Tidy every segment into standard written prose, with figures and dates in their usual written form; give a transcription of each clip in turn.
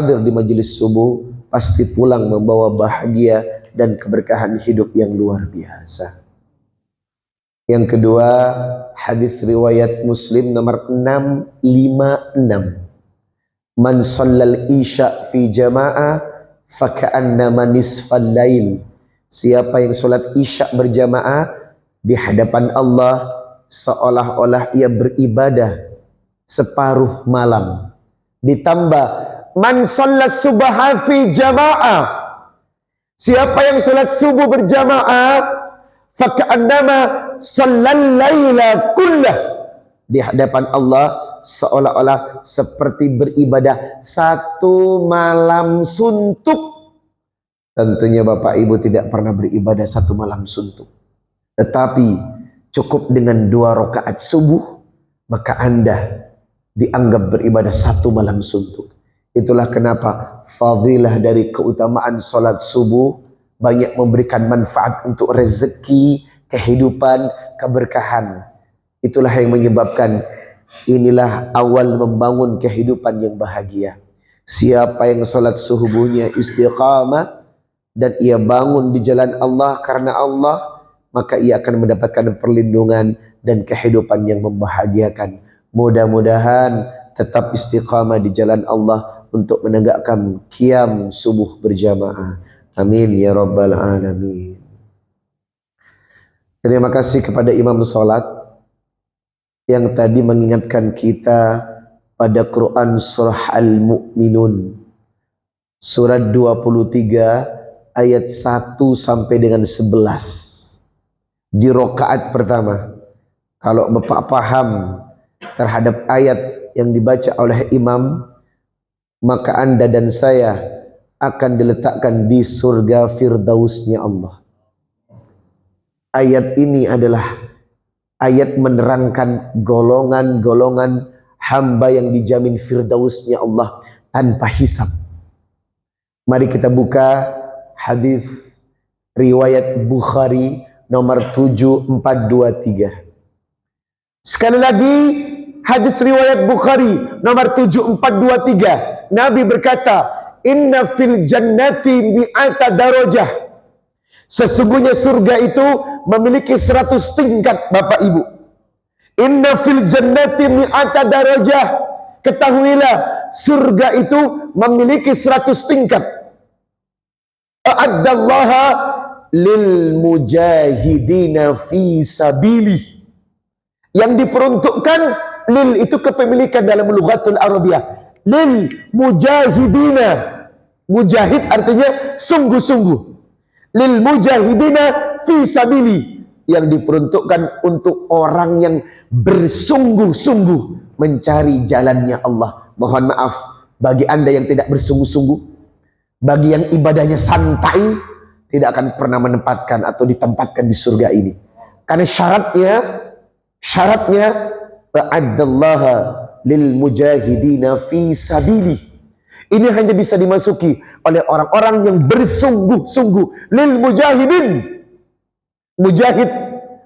hadir di majelis subuh pasti pulang membawa bahagia dan keberkahan hidup yang luar biasa. Yang kedua, hadis riwayat Muslim nomor 656. Man shallal isya fi jama'ah faka'annama nisfal lail. Siapa yang salat isya berjamaah di hadapan Allah seolah-olah ia beribadah separuh malam. Ditambah man shallas subha fi jama'ah. Siapa yang salat subuh berjamaah faka'annama shallal laila kullah. Di hadapan Allah seolah-olah seperti beribadah satu malam suntuk. Tentunya Bapak Ibu tidak pernah beribadah satu malam suntuk, tetapi cukup dengan 2 rakaat subuh maka Anda dianggap beribadah satu malam suntuk. Itulah kenapa fadilah dari keutamaan salat subuh banyak memberikan manfaat untuk rezeki, kehidupan, keberkahan. Itulah yang menyebabkan inilah awal membangun kehidupan yang bahagia. Siapa yang salat subuhnya istiqamah dan ia bangun di jalan Allah karena Allah, maka ia akan mendapatkan perlindungan dan kehidupan yang membahagiakan. Mudah-mudahan tetap istiqamah di jalan Allah untuk menegakkan qiyam subuh berjamaah. Amin ya rabbal alamin. Terima kasih kepada imam salat yang tadi mengingatkan kita pada Quran surah Al-Mu'minun surat 23 ayat 1 sampai dengan 11 di rakaat pertama. Kalau Bapak paham terhadap ayat yang dibaca oleh imam, maka Anda dan saya akan diletakkan di surga firdausnya Allah. Ayat ini adalah ayat menerangkan golongan-golongan hamba yang dijamin firdausnya Allah tanpa hisab. Mari kita buka hadis riwayat Bukhari nomor 7423. Sekali lagi hadis riwayat Bukhari nomor 7423. Nabi berkata, "Inna fil jannati mi'ata darajah." Sesungguhnya surga itu memiliki 100 tingkat, Bapak Ibu. Inna fil jannati mi'ata darajah. Ketahuilah surga itu memiliki 100 tingkat. A'addallaha lil mujahidina fi sabili. Yang diperuntukkan, lil itu kepemilikan dalam lughatul Arabiyah. Lil mujahidina. Mujahid artinya sungguh-sungguh. Lil mujahidina fi sabili. Yang diperuntukkan untuk orang yang bersungguh-sungguh mencari jalannya Allah. Mohon maaf bagi Anda yang tidak bersungguh-sungguh, bagi yang ibadahnya santai, tidak akan pernah menempatkan atau ditempatkan di surga ini. Karena syaratnya ta'addallaha lil mujahidina fi sabili. Ini hanya bisa dimasuki oleh orang-orang yang bersungguh-sungguh. Lil mujahidin. Mujahid,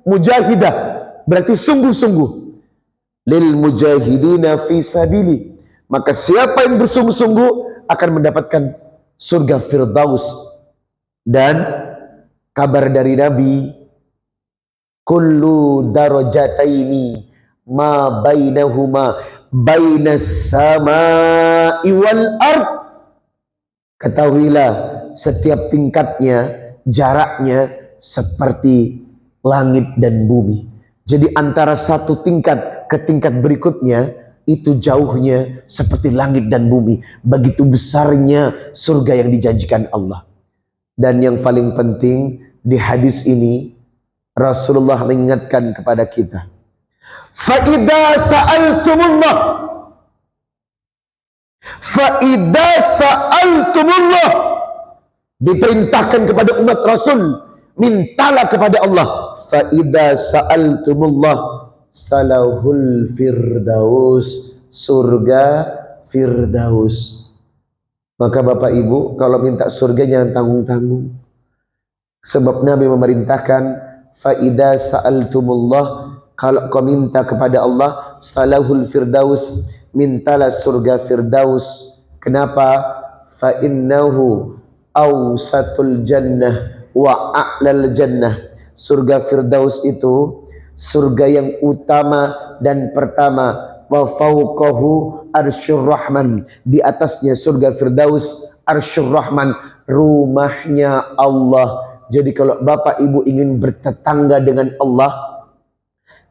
mujahidah berarti sungguh-sungguh. Lil mujahidina fi sabili. Maka siapa yang bersungguh-sungguh akan mendapatkan surga firdaus. Dan kabar dari Nabi, kullu darajataini ma bainahuma bainas samai wal ard. Ketahuilah setiap tingkatnya jaraknya seperti langit dan bumi. Jadi antara satu tingkat ke tingkat berikutnya itu jauhnya seperti langit dan bumi. Begitu besarnya surga yang dijanjikan Allah. Dan yang paling penting di hadis ini Rasulullah mengingatkan kepada kita, Fa'idha sa'altumullah diperintahkan kepada umat Rasul, mintalah kepada Allah. Fa'idha sa'altumullah salahul firdaus, surga firdaus. Maka Bapak Ibu kalau minta surga jangan tanggung-tanggung. Sebab Nabi memerintahkan, Fa'idha sa'altumullah, kalau kau minta kepada Allah salahul firdaus, mintalah surga firdaus. Kenapa? fa innahu awsatul jannah wa a'lal jannah. Surga Firdaus itu surga yang utama dan pertama. Wa fawqahu arsyur rahman, di atasnya surga Firdaus arsyur rahman, rumahnya Allah. Jadi kalau Bapak Ibu ingin bertetangga dengan Allah,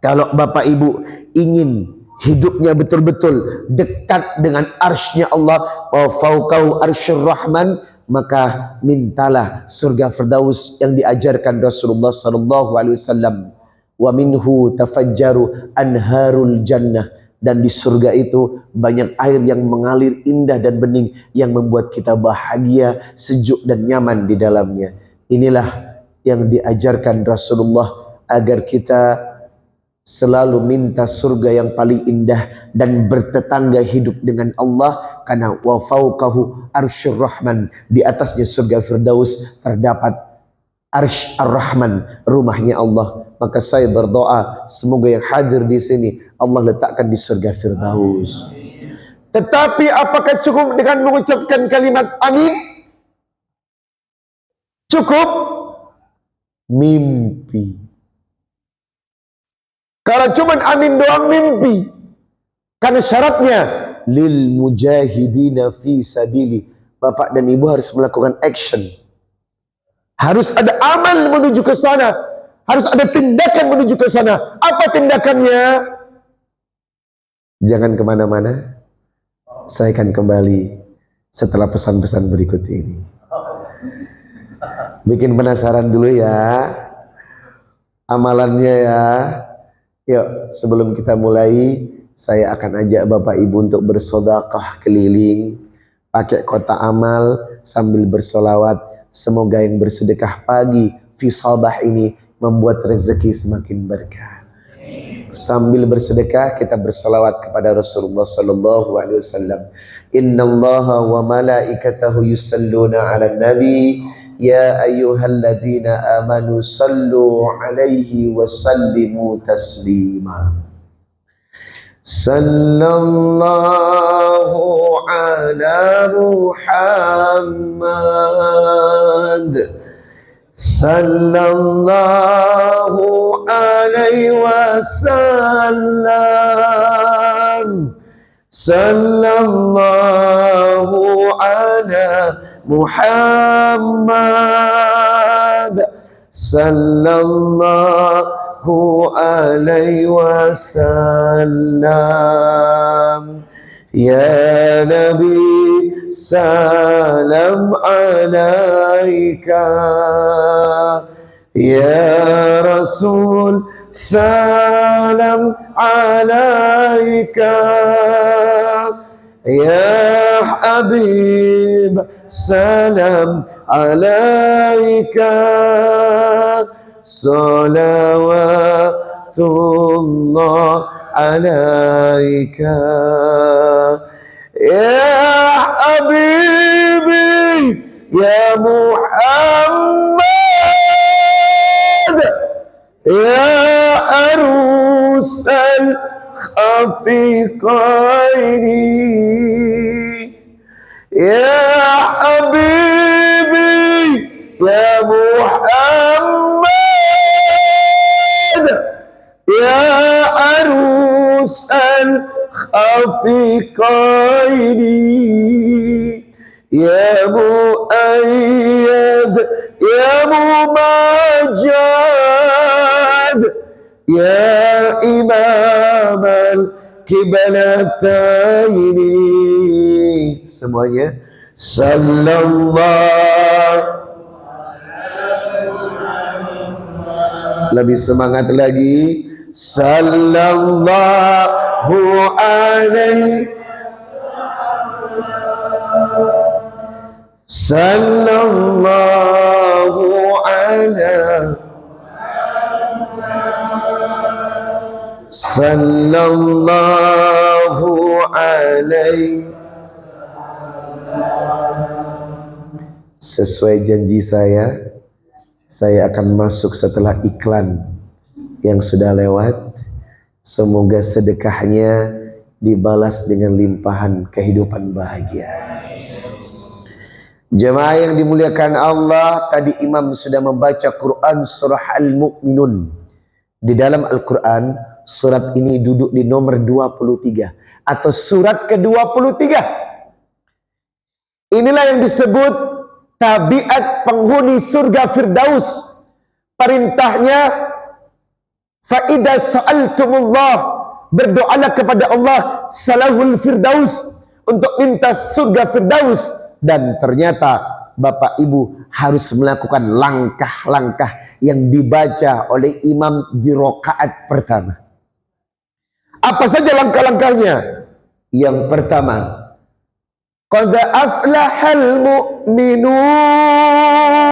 kalau Bapak Ibu ingin hidupnya betul-betul dekat dengan arsy-Nya Allah, wa fawqahu arsyur rahman, maka mintalah surga Firdaus yang diajarkan Rasulullah sallallahu alaihi wasallam. Wa minhu tafajjaru anharul jannah, dan di surga itu banyak air yang mengalir indah dan bening yang membuat kita bahagia, sejuk dan nyaman di dalamnya. Inilah yang diajarkan Rasulullah agar kita selalu minta surga yang paling indah dan bertetangga hidup dengan Allah, karena wa fawqahu arsyur rahman, di atasnya surga Firdaus terdapat arsy ar-rahman, rumahnya Allah. Maka saya berdoa semoga yang hadir di sini Allah letakkan di surga Firdaus. Tetapi apakah cukup dengan mengucapkan kalimat amin? Cukup? Mimpi. Kalau cuma amin doang mimpi. Karena syaratnya lil mujahidina fi sabili. Bapak dan Ibu harus melakukan action. Harus ada amal menuju ke sana. Harus ada tindakan menuju ke sana. Apa tindakannya? Jangan kemana-mana. Saya akan kembali setelah pesan-pesan berikut ini. Bikin penasaran dulu ya amalannya ya. Yuk, sebelum kita mulai, saya akan ajak Bapak Ibu untuk bersedekah keliling, pakai kotak amal sambil bersolawat. Semoga yang bersedekah pagi fi sabah ini membuat rezeki semakin berkah. Sambil bersedekah kita bersolawat kepada Rasulullah sallallahu alaihi wasallam. Innallaha wa malaikatahu yusalluna 'alan nabi. Ya ayyuhalladzina amanu sallu alaihi wa sallimu taslima. Sallallahu ala Muhammad, sallallahu alaihi wasallam, sallallahu ala Muhammad, sallallahu alaihi wasallam. Ya Nabi, salam alaika. Ya Rasul, salam alaika. Ya Habib, salam alaika. Salawatullah alaika. Ya Habibi, ya Muhammad, ya arusal khafiqaini. Ya Habibi, ya Muhammad, ya arusal khafiqaini. Ya Muayyad, ya Mumajjad, ya Imam al-Qiblataini. Semuanya sallallahu. Lebih semangat lagi. Sallallahu alaihi, sallallahu ala, sallallahu alaihi. Sesuai janji saya akan masuk setelah iklan yang sudah lewat. Semoga sedekahnya dibalas dengan limpahan kehidupan bahagia. Jemaah yang dimuliakan Allah, tadi imam sudah membaca Quran surah Al-Mu'minun. Di dalam Al-Quran, surat ini duduk di nomor 23 atau surat ke-23. Inilah yang disebut tabiat penghuni surga Firdaus. Perintahnya, fa'idha sa'altumullah, berdoalah kepada Allah salahul Firdaus, untuk minta surga Firdaus. Dan ternyata Bapak Ibu harus melakukan langkah-langkah yang dibaca oleh imam di rakaat pertama. Apa saja langkah-langkahnya? Yang pertama, qad aflahal mu'minun.